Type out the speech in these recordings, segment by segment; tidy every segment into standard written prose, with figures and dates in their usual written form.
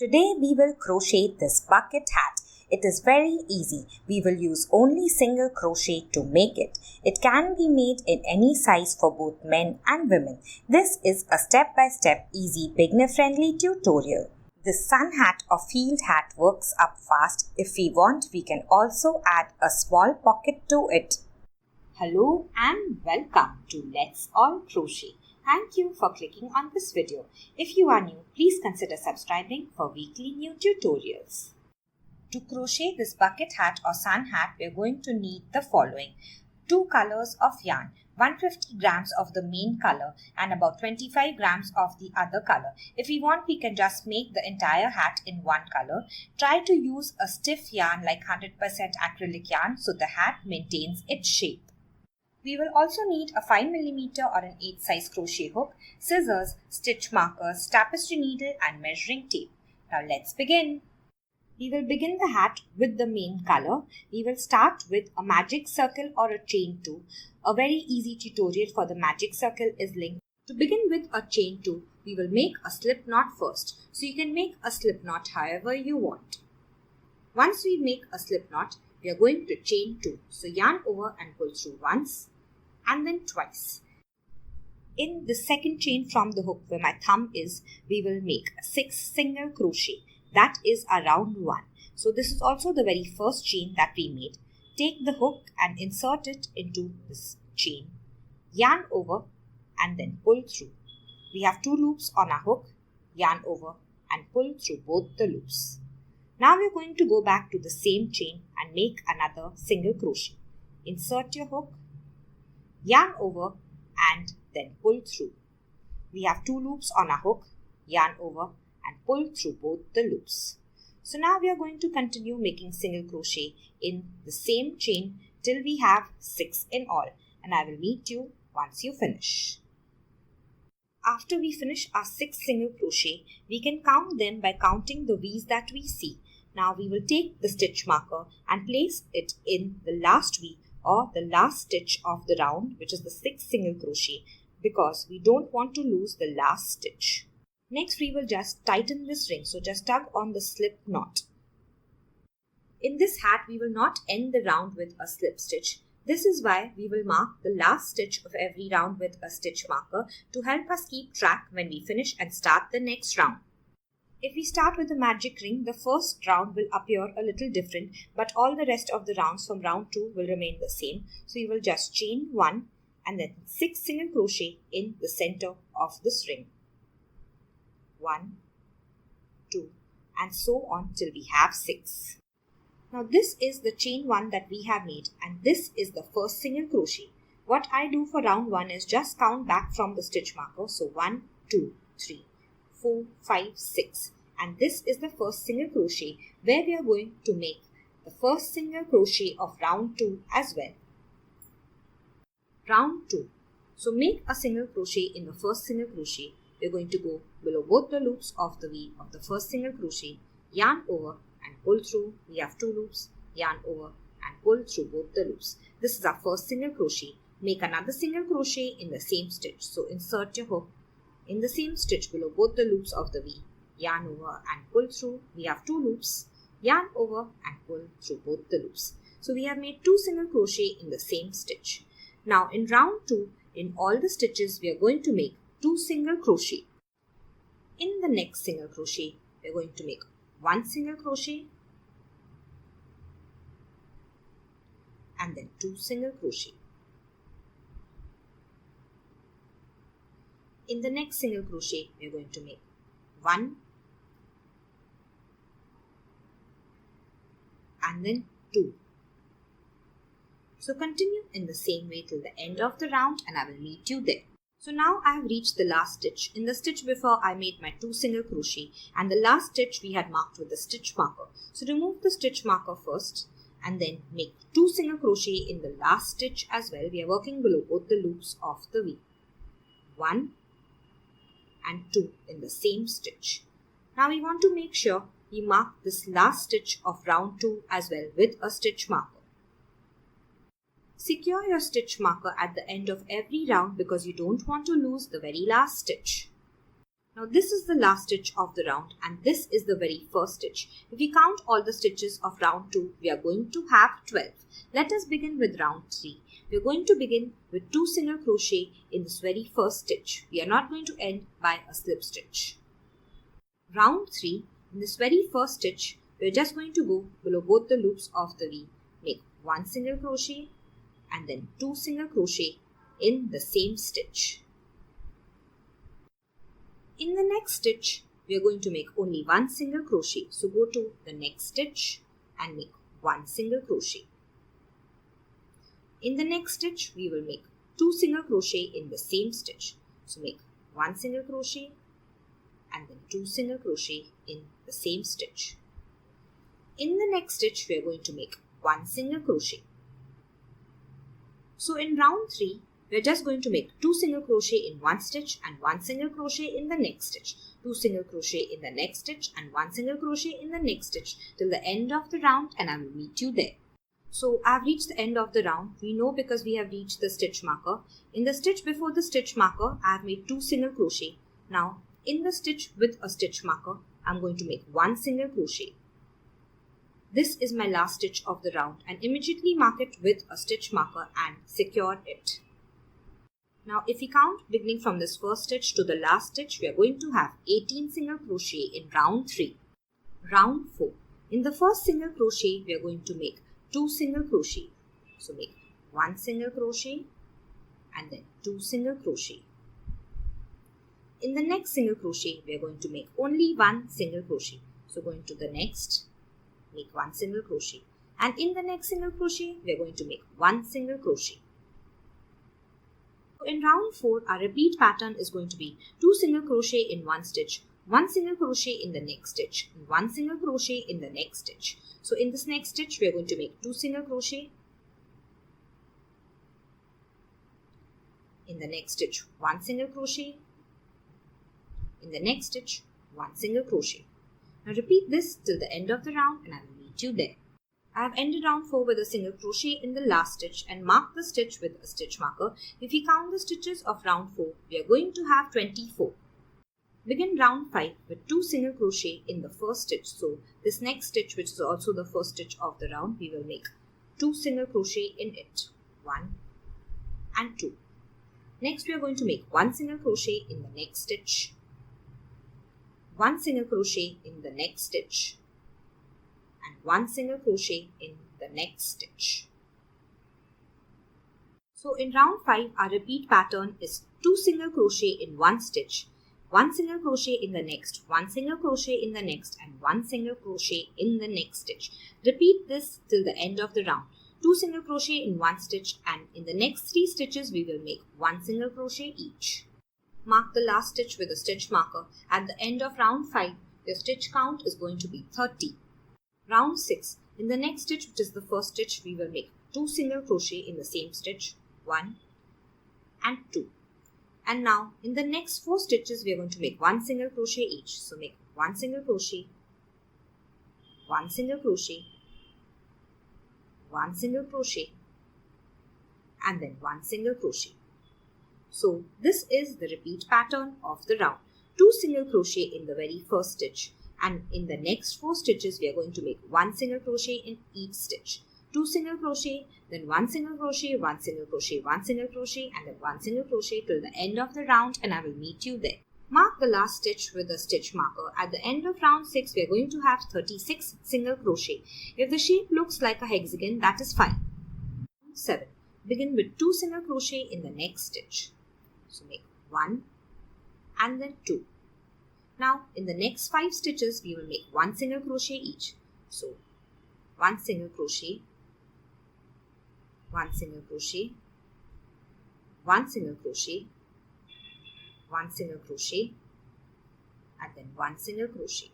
Today we will crochet this bucket hat. It is very easy. We will use only single crochet to make it. It can be made in any size for both men and women. This is a step-by-step easy beginner-friendly tutorial. The sun hat or field hat works up fast. If we want, we can also add a small pocket to it. Hello and welcome to Let's All Crochet. Thank you for clicking on this video. If you are new, please consider subscribing for weekly new tutorials. To crochet this bucket hat or sun hat, we are going to need the following. 2 colors of yarn, 150 grams of the main color and about 25 grams of the other color. If we want, we can just make the entire hat in one color. Try to use a stiff yarn like 100% acrylic yarn so the hat maintains its shape. We will also need a 5mm or an 8 size crochet hook, scissors, stitch markers, tapestry needle and measuring tape. Now let's begin. We will begin the hat with the main color. We will start with a magic circle or a chain 2. A very easy tutorial for the magic circle is linked. To begin with a chain 2, we will make a slip knot first. So you can make a slip knot however you want. Once we make a slip knot, we are going to chain 2. So yarn over and pull through once and then twice. In the second chain from the hook where my thumb is, we will make 6 single crochet. That is a round 1. So this is also the very first chain that we made. Take the hook and insert it into this chain. Yarn over and then pull through. We have 2 loops on our hook. Yarn over and pull through both the loops. Now we are going to go back to the same chain and make another single crochet. Insert your hook, yarn over and then pull through. We have 2 loops on our hook, yarn over and pull through both the loops. So now we are going to continue making single crochet in the same chain till we have 6 in all, and I will meet you once you finish. After we finish our 6 single crochet, we can count them by counting the V's that we see. Now we will take the stitch marker and place it in the last V or the last stitch of the round, which is the 6th single crochet, because we don't want to lose the last stitch. Next we will just tighten this ring, so just tug on the slip knot. In this hat we will not end the round with a slip stitch. This is why we will mark the last stitch of every round with a stitch marker to help us keep track when we finish and start the next round. If we start with the magic ring, the first round will appear a little different, but all the rest of the rounds from round 2 will remain the same. So we will just chain 1 and then 6 single crochet in the center of this ring. 1, 2 and so on till we have 6. Now this is the chain 1 that we have made, and this is the first single crochet. What I do for round 1 is just count back from the stitch marker. So 1, 2, 3, 4, 5, 6, and this is the first single crochet where we are going to make the first single crochet of round 2 as well. Round 2. So make a single crochet in the first single crochet. We are going to go below both the loops of the V of the first single crochet, yarn over and pull through. We have 2 loops, yarn over and pull through both the loops. This is our first single crochet. Make another single crochet in the same stitch. So insert your hook in the same stitch below both the loops of the V, yarn over and pull through. We have 2 loops, yarn over and pull through both the loops. So we have made 2 single crochet in the same stitch. Now in round 2, in all the stitches we are going to make 2 single crochet. In the next single crochet, we are going to make 1 single crochet and then 2 single crochet. In the next single crochet, we are going to make 1 and then 2. So continue in the same way till the end of the round and I will meet you there. So now I have reached the last stitch. In the stitch before I made my 2 single crochet, and the last stitch we had marked with the stitch marker. So remove the stitch marker first and then make 2 single crochet in the last stitch as well. We are working below both the loops of the V. 1 and 2 in the same stitch. Now we want to make sure we mark this last stitch of round 2 as well with a stitch marker. Secure your stitch marker at the end of every round because you don't want to lose the very last stitch. Now this is the last stitch of the round and this is the very first stitch. If we count all the stitches of round 2, we are going to have 12. Let us begin with round 3. We are going to begin with 2 single crochet in this very first stitch. We are not going to end by a slip stitch. Round 3, in this very first stitch, we are just going to go below both the loops of the V, make 1 single crochet and then 2 single crochet in the same stitch. In the next stitch, we are going to make only 1 single crochet. So go to the next stitch and make 1 single crochet. In the next stitch, we will make 2 single crochet in the same stitch. So make 1 single crochet and then 2 single crochet in the same stitch. In the next stitch, we are going to make 1 single crochet. So in round 3, we are just going to make 2 single crochet in one stitch and 1 single crochet in the next stitch, 2 single crochet in the next stitch and 1 single crochet in the next stitch till the end of the round, and I will meet you there. So I have reached the end of the round. We know because we have reached the stitch marker. In the stitch before the stitch marker, I have made 2 single crochet. Now in the stitch with a stitch marker, I am going to make 1 single crochet. This is my last stitch of the round, and immediately mark it with a stitch marker and secure it. Now if we count beginning from this first stitch to the last stitch, we are going to have 18 single crochet in round 3. Round 4. In the first single crochet, we are going to make 2 single crochet. So make 1 single crochet and then 2 single crochet. In the next single crochet, we are going to make only 1 single crochet. So going to the next, make 1 single crochet. And in the next single crochet, we are going to make 1 single crochet. In round 4, our repeat pattern is going to be 2 single crochet in one stitch, 1 single crochet in the next stitch, and 1 single crochet in the next stitch. So in this next stitch, we are going to make 2 single crochet. In the next stitch, 1 single crochet. In the next stitch, 1 single crochet. Now repeat this till the end of the round and I will meet you there. I have ended round 4 with a single crochet in the last stitch and marked the stitch with a stitch marker. If we count the stitches of round 4, we are going to have 24. Begin round 5 with 2 single crochet in the first stitch. So this next stitch, which is also the first stitch of the round, we will make 2 single crochet in it. 1 and 2. Next we are going to make 1 single crochet in the next stitch, 1 single crochet in the next stitch, and 1 single crochet in the next stitch. So in round 5, our repeat pattern is 2 single crochet in one stitch, 1 single crochet in the next, 1 single crochet in the next, and 1 single crochet in the next stitch. Repeat this till the end of the round. 2 single crochet in one stitch, and in the next 3 stitches we will make 1 single crochet each. Mark the last stitch with a stitch marker. At the end of round 5, your stitch count is going to be 30. Round 6. In the next stitch, which is the first stitch, we will make 2 single crochet in the same stitch, 1 and 2. And now in the next 4 stitches, we are going to make 1 single crochet each. So make 1 single crochet, 1 single crochet, 1 single crochet, and then 1 single crochet. So this is the repeat pattern of the round. 2 single crochet in the very first stitch, and in the next 4 stitches we are going to make 1 single crochet in each stitch. 2 single crochet, then 1 single crochet, 1 single crochet, 1 single crochet, and then 1 single crochet till the end of the round, and I will meet you there. Mark the last stitch with a stitch marker. At the end of round 6, we are going to have 36 single crochet. If the shape looks like a hexagon, that is fine. 7. Begin with 2 single crochet in the next stitch. So make 1 and then 2. Now in the next 5 stitches, we will make 1 single crochet each. So 1 single crochet, 1 single crochet, 1 single crochet, 1 single crochet, and then 1 single crochet.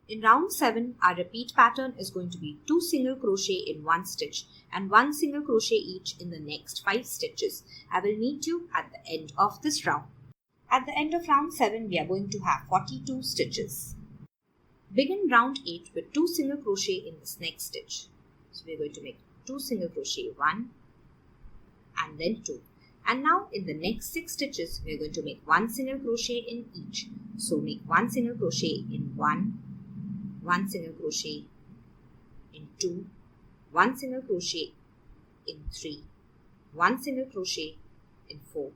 In round 7, our repeat pattern is going to be 2 single crochet in one stitch and 1 single crochet each in the next 5 stitches. I will meet you at the end of this round. At the end of round 7, we are going to have 42 stitches. Begin round 8 with 2 single crochet in this next stitch. So we are going to make 2 single crochet, 1 and then 2. And now in the next 6 stitches, we are going to make 1 single crochet in each. So make 1 single crochet in 1, 1 single crochet in 2, 1 single crochet in 3, 1 single crochet in 4,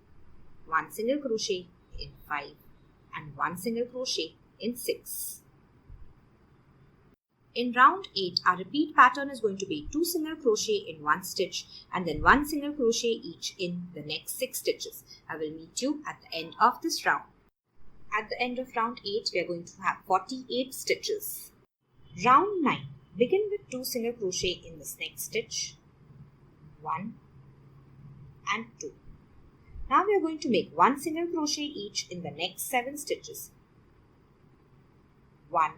1 single crochet in 5, and 1 single crochet in 6. In round 8, our repeat pattern is going to be 2 single crochet in 1 stitch and then 1 single crochet each in the next 6 stitches. I will meet you at the end of this round. At the end of round 8, we are going to have 48 stitches. Round 9. Begin with 2 single crochet in this next stitch. 1 and 2. Now we are going to make 1 single crochet each in the next 7 stitches. 1,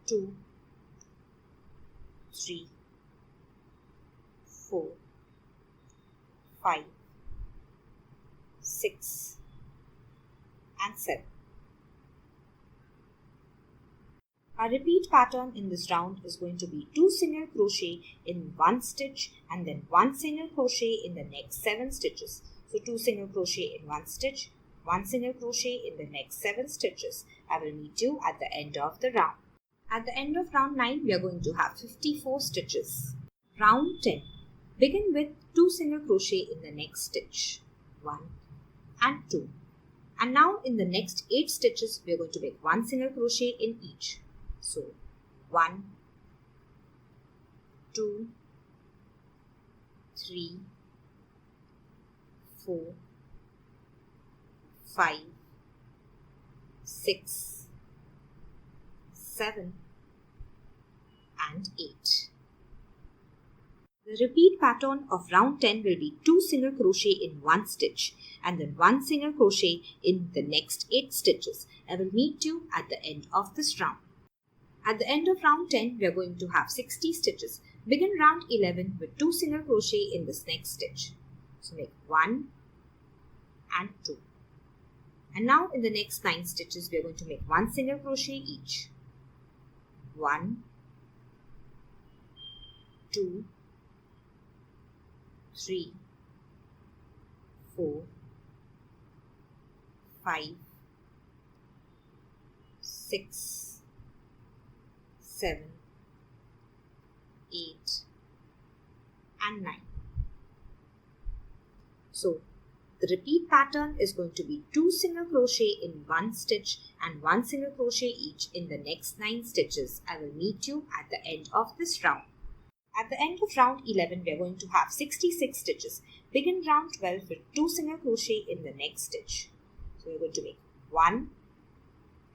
2, 3, 4, 5, 6, and 7. Our repeat pattern in this round is going to be 2 single crochet in 1 stitch and then 1 single crochet in the next 7 stitches. So 2 single crochet in 1 stitch, 1 single crochet in the next 7 stitches. I will meet you at the end of the round. At the end of round 9, we are going to have 54 stitches. Round 10. Begin with 2 single crochet in the next stitch. 1 and 2. And now in the next 8 stitches, we are going to make 1 single crochet in each. So 1, 2, 3, 4, 5, 6, 7, and 8. The repeat pattern of round 10 will be 2 single crochet in 1 stitch and then 1 single crochet in the next 8 stitches. I will meet you at the end of this round. At the end of round 10, we are going to have 60 stitches. Begin round 11 with 2 single crochet in this next stitch. So make 1 and 2. And now in the next 9 stitches, we are going to make 1 single crochet each. 1, 2, 3, 4, 5, 6, 7, 8, and 9. So the repeat pattern is going to be 2 single crochet in 1 stitch and 1 single crochet each in the next 9 stitches. I will meet you at the end of this round. At the end of round 11, we are going to have 66 stitches. Begin round 12 with 2 single crochet in the next stitch. So we are going to make 1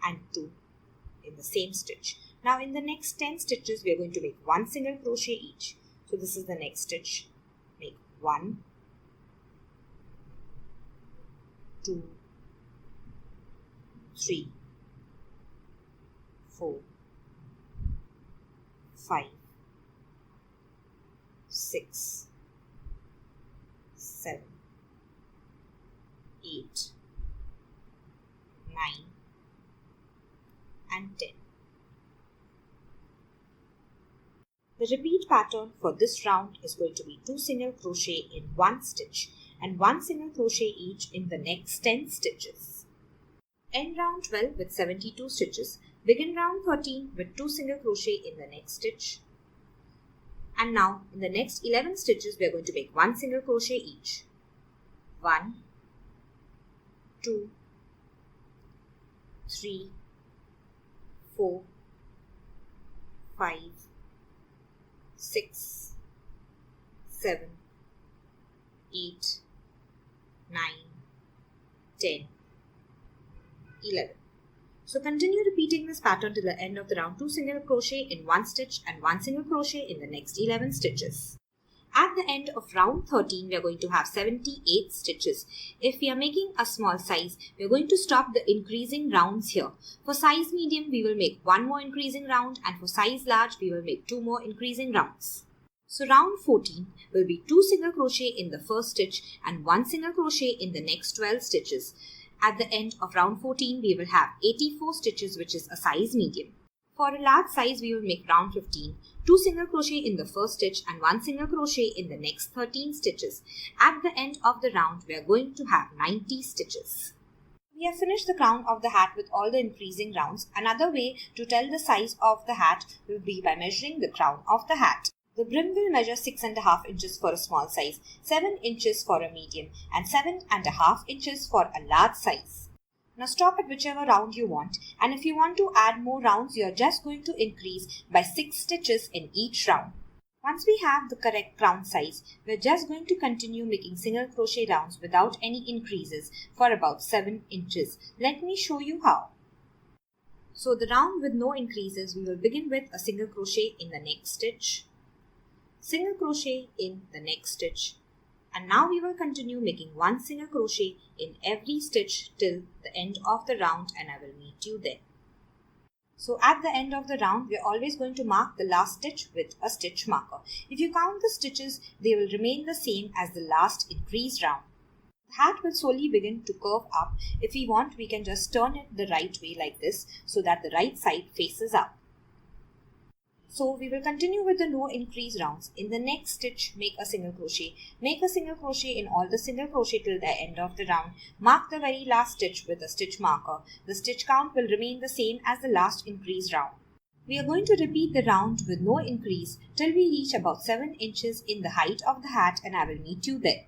and 2 in the same stitch. Now in the next 10 stitches, we are going to make 1 single crochet each. So this is the next stitch. Make 1, 2, 3, 4, 5, 6, 7, 8, 9, and 10. The repeat pattern for this round is going to be 2 single crochet in 1 stitch and 1 single crochet each in the next 10 stitches. End round 12 with 72 stitches. Begin round 13 with 2 single crochet in the next stitch. And now in the next 11 stitches, we are going to make 1 single crochet each. 1, 2, 3, 4, 5, 6, 7, 8, 9, 10, 11. So continue repeating this pattern till the end of the round. 2 single crochet in 1 stitch and 1 single crochet in the next 11 stitches. At the end of round 13, we are going to have 78 stitches. If we are making a small size, we are going to stop the increasing rounds here. For size medium, we will make 1 more increasing round, and for size large, we will make 2 more increasing rounds. So round 14 will be 2 single crochet in the first stitch and 1 single crochet in the next 12 stitches. At the end of round 14, we will have 84 stitches, which is a size medium. For a large size, we will make round 15, 2 single crochet in the first stitch and 1 single crochet in the next 13 stitches. At the end of the round, we are going to have 90 stitches. We have finished the crown of the hat with all the increasing rounds. Another way to tell the size of the hat will be by measuring the crown of the hat. The brim will measure 6.5 inches for a small size, 7 inches for a medium, and 7.5 inches for a large size. Now stop at whichever round you want, and if you want to add more rounds, you are just going to increase by 6 stitches in each round. Once we have the correct crown size, we are just going to continue making single crochet rounds without any increases for about 7 inches. Let me show you how. So the round with no increases, we will begin with a single crochet in the next stitch, single crochet in the next stitch, and now we will continue making 1 single crochet in every stitch till the end of the round, and I will meet you there. So at the end of the round, we are always going to mark the last stitch with a stitch marker. If you count the stitches, they will remain the same as the last increased round. The hat will slowly begin to curve up. If we want, we can just turn it the right way like this so that the right side faces up. So we will continue with the no increase rounds. In the next stitch, make a single crochet. Make a single crochet in all the single crochet till the end of the round. Mark the very last stitch with a stitch marker. The stitch count will remain the same as the last increase round. We are going to repeat the round with no increase till we reach about 7 inches in the height of the hat, and I will meet you there.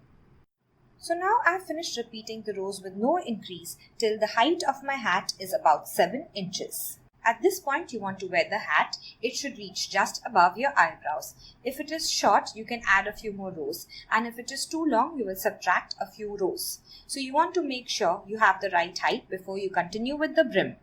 So now I have finished repeating the rows with no increase till the height of my hat is about 7 inches. At this point, you want to wear the hat. It should reach just above your eyebrows. If it is short, you can add a few more rows. And if it is too long, you will subtract a few rows. So you want to make sure you have the right height before you continue with the brim.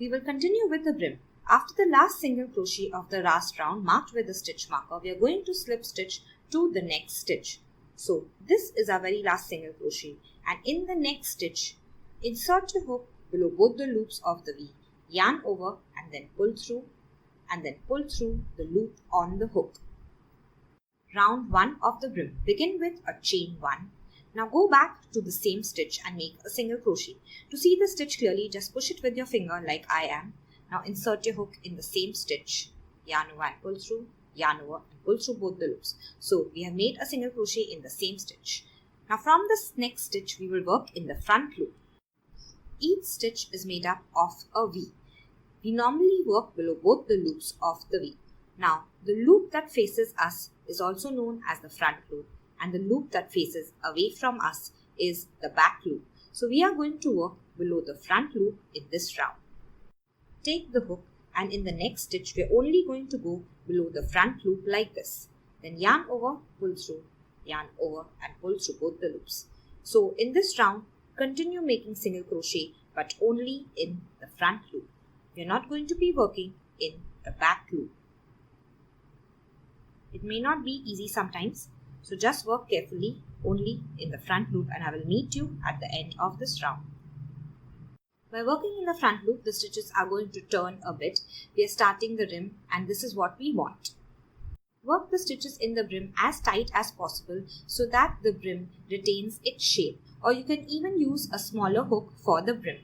We will continue with the brim. After the last single crochet of the last round marked with a stitch marker, we are going to slip stitch to the next stitch. So this is our very last single crochet. And in the next stitch, insert your hook below both the loops of the V. Yarn over and then pull through the loop on the hook. Round 1 of the brim. Begin with a chain 1. Now go back to the same stitch and make a single crochet. To see the stitch clearly, just push it with your finger like I am. Now insert your hook in the same stitch. Yarn over and pull through, yarn over and pull through both the loops. So we have made a single crochet in the same stitch. Now from this next stitch, we will work in the front loop. Each stitch is made up of a V. We normally work below both the loops of the V. Now, the loop that faces us is also known as the front loop, and the loop that faces away from us is the back loop. So we are going to work below the front loop in this round. Take the hook, and in the next stitch, we are only going to go below the front loop like this. Then yarn over, pull through, yarn over and pull through both the loops. So in this round, continue making single crochet, but only in the front loop. We are not going to be working in the back loop. It may not be easy sometimes, so just work carefully only in the front loop, and I will meet you at the end of this round. By working in the front loop, the stitches are going to turn a bit. We are starting the rim, and this is what we want. Work the stitches in the brim as tight as possible so that the brim retains its shape, or you can even use a smaller hook for the brim.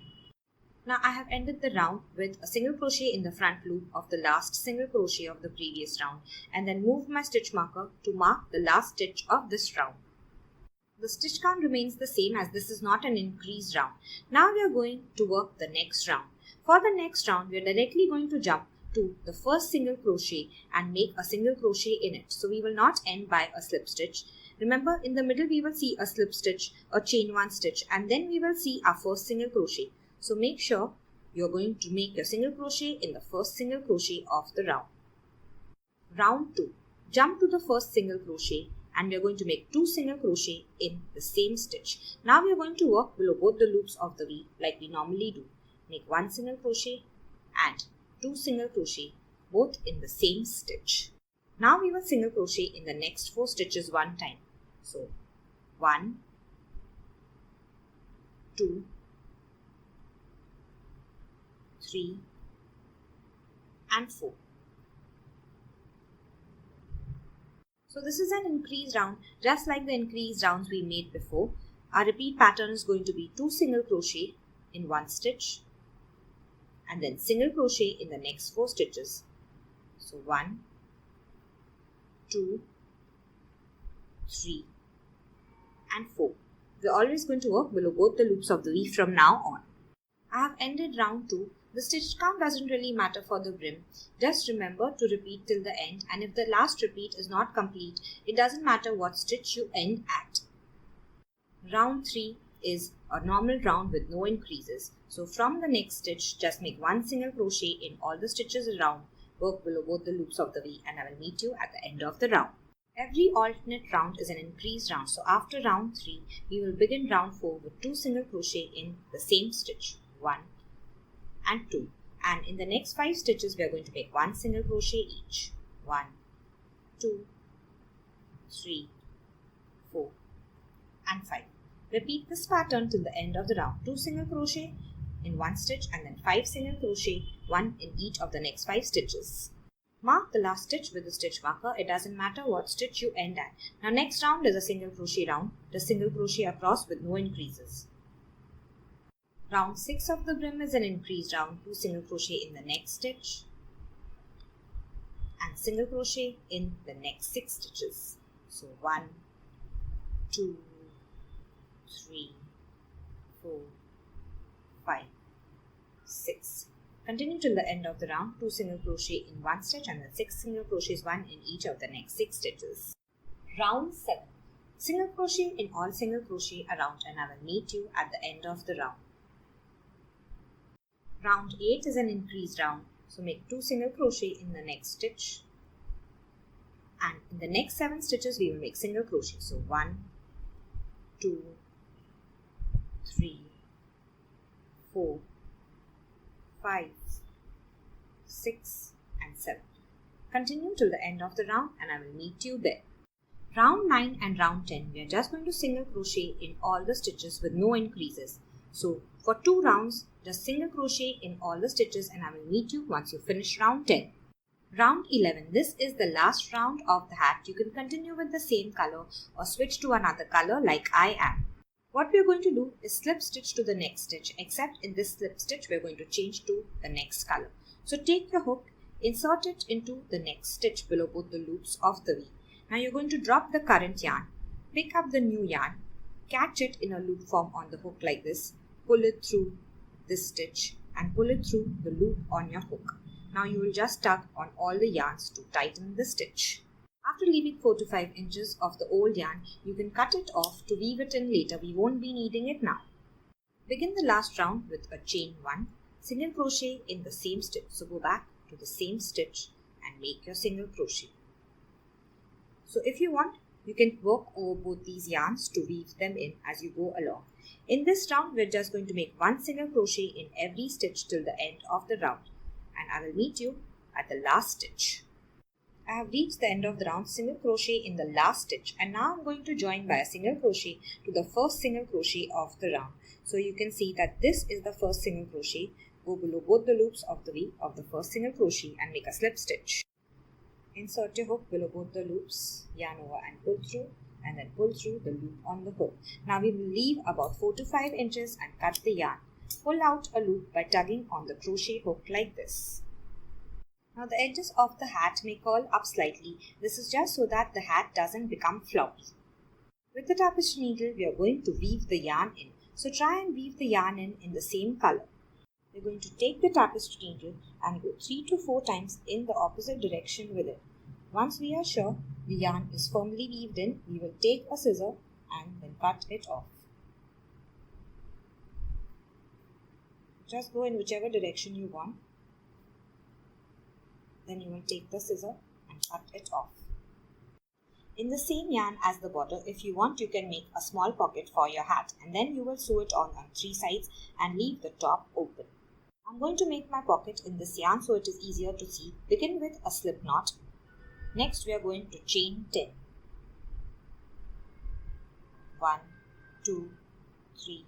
Now I have ended the round with a single crochet in the front loop of the last single crochet of the previous round, and then move my stitch marker to mark the last stitch of this round. The stitch count remains the same as this is not an increased round. Now we are going to work the next round. For the next round, we are directly going to jump to the first single crochet and make a single crochet in it. So we will not end by a slip stitch. Remember, in the middle we will see a slip stitch, a chain 1 stitch, and then we will see our first single crochet. So make sure you are going to make your single crochet in the first single crochet of the round. Round 2. Jump to the first single crochet, and we are going to make 2 single crochet in the same stitch. Now we are going to work below both the loops of the V like we normally do. Make 1 single crochet and 2 single crochet, both in the same stitch. Now we will single crochet in the next 4 stitches one time. So 1, 2, 3 and 4. So this is an increased round, just like the increased rounds we made before. Our repeat pattern is going to be 2 single crochet in 1 stitch and then single crochet in the next 4 stitches. So 1, 2, 3 and 4. We're always going to work below both the loops of the weave from now on. I have ended round 2. The stitch count doesn't really matter for the brim. Just remember to repeat till the end, and if the last repeat is not complete, it doesn't matter what stitch you end at. Round 3 is a normal round with no increases. So from the next stitch, just make 1 single crochet in all the stitches around, work below both the loops of the V, and I will meet you at the end of the round. Every alternate round is an increased round. So after round 3, we will begin round 4 with 2 single crochet in the same stitch, 1 and 2, and in the next 5 stitches we are going to make 1 single crochet each, 1, 2, 3, 4 and 5. Repeat this pattern till the end of the round. 2 single crochet in 1 stitch and then 5 single crochet, 1 in each of the next 5 stitches. Mark the last stitch with the stitch marker. It doesn't matter what stitch you end at. Now next round is a single crochet round. The single crochet across with no increases. Round 6 of the brim is an increased round. 2 single crochet in the next stitch and single crochet in the next 6 stitches. So 1, 2, 3, 4, 5, 6. Continue till the end of the round. 2 single crochet in 1 stitch and then 6 single crochets, 1 in each of the next 6 stitches. Round 7. Single crochet in all single crochet around, and I will meet you at the end of the round. Round 8 is an increased round, so make 2 single crochet in the next stitch, and in the next 7 stitches we will make single crochet. So 1, 2, 3, 4, 5, 6 and 7. Continue till the end of the round and I will meet you there. Round 9 and round 10, we are just going to single crochet in all the stitches with no increases. So for 2 rounds, just single crochet in all the stitches and I will meet you once you finish round 10. Round 11, this is the last round of the hat. You can continue with the same color or switch to another color like I am. What we are going to do is slip stitch to the next stitch, except in this slip stitch we are going to change to the next color. So take your hook, insert it into the next stitch below both the loops of the V. Now you're going to drop the current yarn, pick up the new yarn, catch it in a loop form on the hook like this, pull it through this stitch and pull it through the loop on your hook. Now you will just tug on all the yarns to tighten the stitch. After leaving 4 to 5 inches of the old yarn, you can cut it off to weave it in later. We won't be needing it now. Begin the last round with a chain 1, single crochet in the same stitch. So go back to the same stitch and make your single crochet. So if you want, you can work over both these yarns to weave them in as you go along. In this round, we're just going to make 1 single crochet in every stitch till the end of the round. And I will meet you at the last stitch. I have reached the end of the round, single crochet in the last stitch, and now I'm going to join by a single crochet to the first single crochet of the round. So you can see that this is the first single crochet. Go below both the loops of the V of the first single crochet and make a slip stitch. Insert your hook below both the loops, yarn over and pull through, and then pull through the loop on the hook. Now we will leave about 4 to 5 inches and cut the yarn. Pull out a loop by tugging on the crochet hook like this. Now the edges of the hat may curl up slightly. This is just so that the hat doesn't become floppy. With the tapestry needle, we are going to weave the yarn in. So try and weave the yarn in the same color. We're going to take the tapestry needle and go 3 to 4 times in the opposite direction with it. Once we are sure the yarn is firmly weaved in, we will take a scissor and then cut it off. Just go in whichever direction you want. Then you will take the scissor and cut it off. In the same yarn as the border, if you want, you can make a small pocket for your hat, and then you will sew it on 3 sides and leave the top open. I'm going to make my pocket in this yarn so it is easier to see. Begin with a slip knot. Next we are going to chain 10. 1, 2, 3,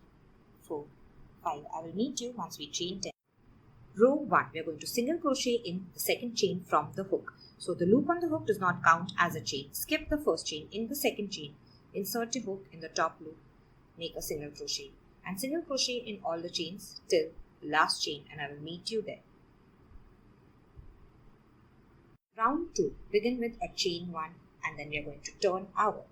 4, 5. I will meet you once we chain 10. Row 1, we are going to single crochet in the second chain from the hook. So the loop on the hook does not count as a chain. Skip the first chain. In the second chain, insert your hook in the top loop, make a single crochet and single crochet in all the chains till the last chain and I will meet you there. Round 2, begin with a chain 1 and then we are going to turn our work.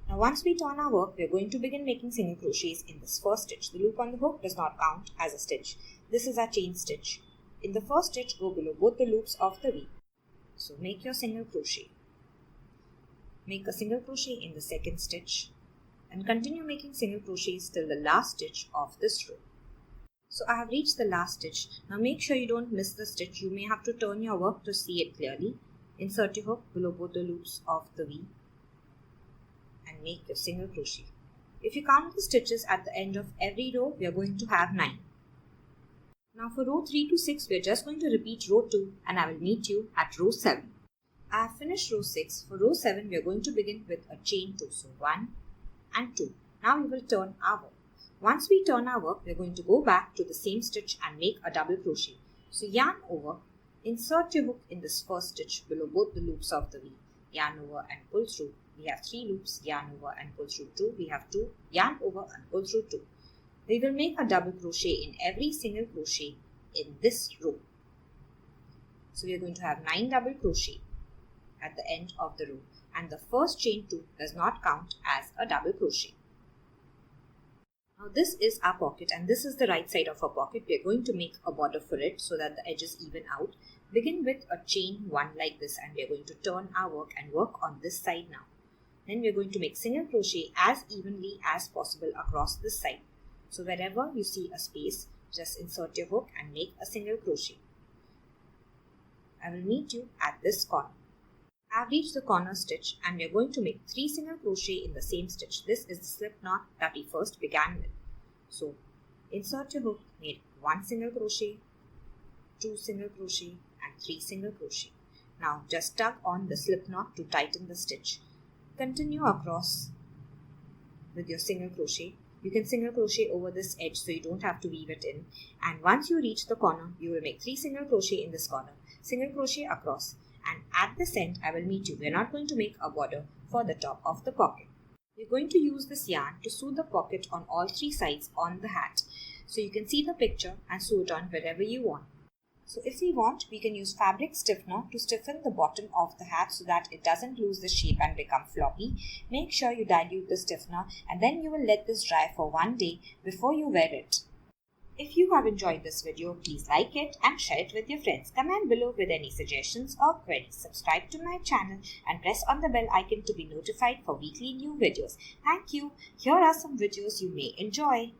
Now once we turn our work, we are going to begin making single crochets in this first stitch. The loop on the hook does not count as a stitch. This is our chain stitch. In the first stitch, go below both the loops of the V. So make your single crochet. Make a single crochet in the second stitch and continue making single crochets till the last stitch of this row. So I have reached the last stitch. Now make sure you don't miss the stitch. You may have to turn your work to see it clearly. Insert your hook below both the loops of the V and make your single crochet. If you count the stitches at the end of every row, we are going to have 9. Now for row 3 to 6, we are just going to repeat row 2 and I will meet you at row 7. I have finished row 6. For row 7, we are going to begin with a chain 2. So 1 and 2. Now we will turn our work. Once we turn our work, we are going to go back to the same stitch and make a double crochet. So yarn over, insert your hook in this first stitch below both the loops of the V. Yarn over and pull through. We have 3 loops, yarn over and pull through 2. We have 2, yarn over and pull through 2. We will make a double crochet in every single crochet in this row. So we are going to have 9 double crochet at the end of the row, and the first chain 2 does not count as a double crochet. Now this is our pocket and this is the right side of our pocket. We are going to make a border for it so that the edges even out. Begin with a chain 1 like this and we are going to turn our work and work on this side now. Then we are going to make single crochet as evenly as possible across this side. So wherever you see a space, just insert your hook and make a single crochet. I will meet you at this corner. I have reached the corner stitch and we are going to make 3 single crochet in the same stitch. This is the slip knot that we first began with. So insert your hook, make 1 single crochet, 2 single crochet and 3 single crochet. Now just tug on the slip knot to tighten the stitch. Continue across with your single crochet. You can single crochet over this edge so you don't have to weave it in. And once you reach the corner, you will make 3 single crochet in this corner, single crochet across. And at this end, I will meet you. We are not going to make a border for the top of the pocket. We are going to use this yarn to sew the pocket on all 3 sides on the hat. So you can see the picture and sew it on wherever you want. So if we want, we can use fabric stiffener to stiffen the bottom of the hat so that it doesn't lose the shape and become floppy. Make sure you dilute the stiffener and then you will let this dry for 1 day before you wear it. If you have enjoyed this video, please like it and share it with your friends. Comment below with any suggestions or queries. Subscribe to my channel and press on the bell icon to be notified for weekly new videos. Thank you. Here are some videos you may enjoy.